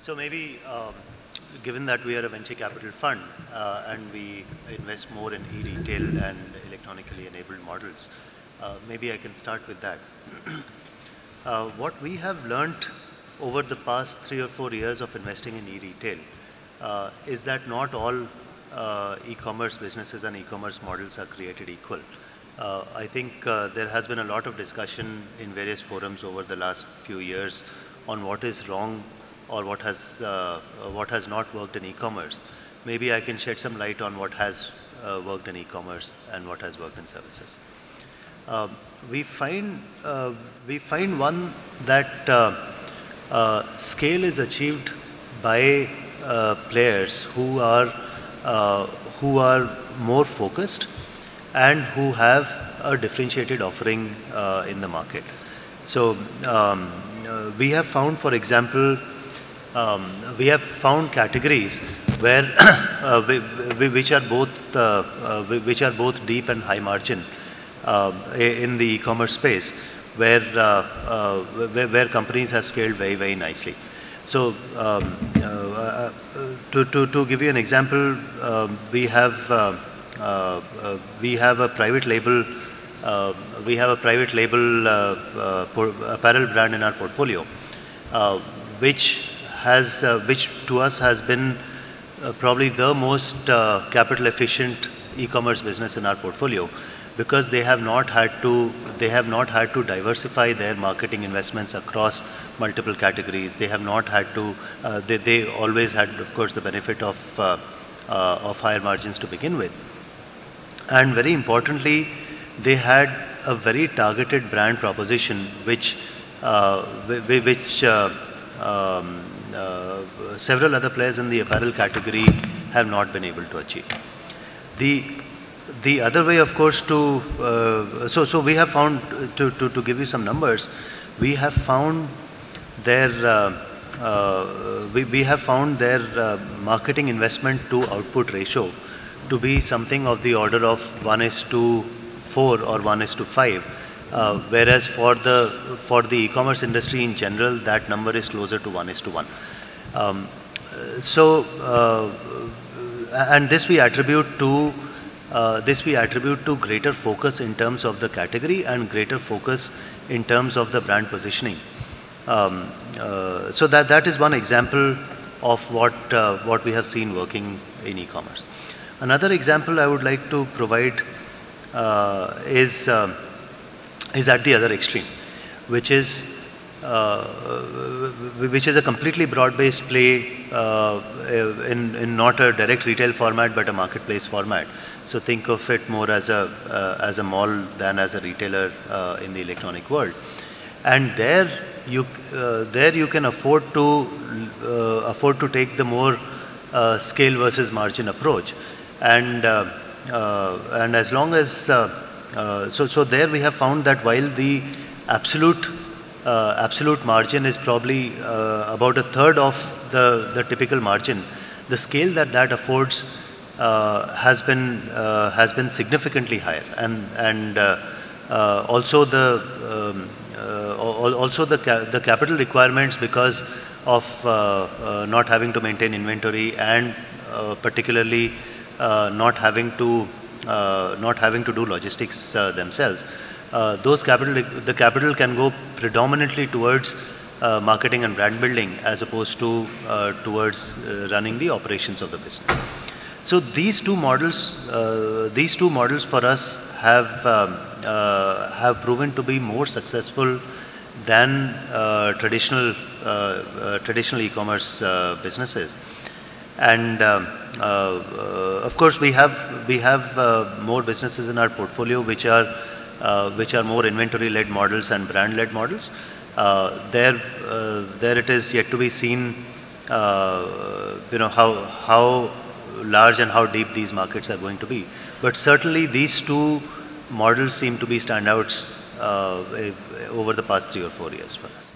So maybe, given that we are a venture capital fund and we invest more in e-retail and electronically enabled models, maybe I can start with that. What we have learned over the past 3 or 4 years of investing in e-retail is that not all e-commerce businesses and e-commerce models are created equal. I think there has been a lot of discussion in various forums over the last few years on what is wrong or what has not worked in e-commerce. Maybe I can shed some light on what has worked in e-commerce and what has worked in services. We find one that scale is achieved by players who are more focused and who have a differentiated offering in the market. So we have found, for example, we have found categories where which are both deep and high margin in the e-commerce space, where companies have scaled very nicely. So to give you an example, we have a private label apparel brand in our portfolio, which to us has been probably the most capital efficient e-commerce business in our portfolio, because they have not had to diversify their marketing investments across multiple categories. They have not had to. They always had, of course, the benefit of higher margins to begin with, and very importantly, they had a very targeted brand proposition, which several other players in the apparel category have not been able to achieve. The other way, of course, so we have found, to give you some numbers, we have found their marketing investment to output ratio to be something of the order of 1:4 or 1:5, whereas for the e-commerce industry in general, that number is closer to 1:1. And this we attribute to greater focus in terms of the category and greater focus in terms of the brand positioning. So that is one example of what we have seen working in e-commerce. Another example I would like to provide is at the other extreme, which is a completely broad-based play in not a direct retail format but a marketplace format. So think of it more as a mall than as a retailer in the electronic world. And there you can afford to take the more scale versus margin approach. And as long as so there we have found that while the absolute margin is probably about a third of the typical margin, the scale that affords has been significantly higher, and also the capital requirements, because of not having to maintain inventory and particularly not having to do logistics themselves. The capital can go predominantly towards marketing and brand building, as opposed to towards running the operations of the business. So these two models for us have proven to be more successful than traditional e-commerce businesses. And of course, we have more businesses in our portfolio which are more inventory-led models and brand-led models. There it is yet to be seen, how large and how deep these markets are going to be. But certainly these two models seem to be standouts over the past 3 or 4 years for us.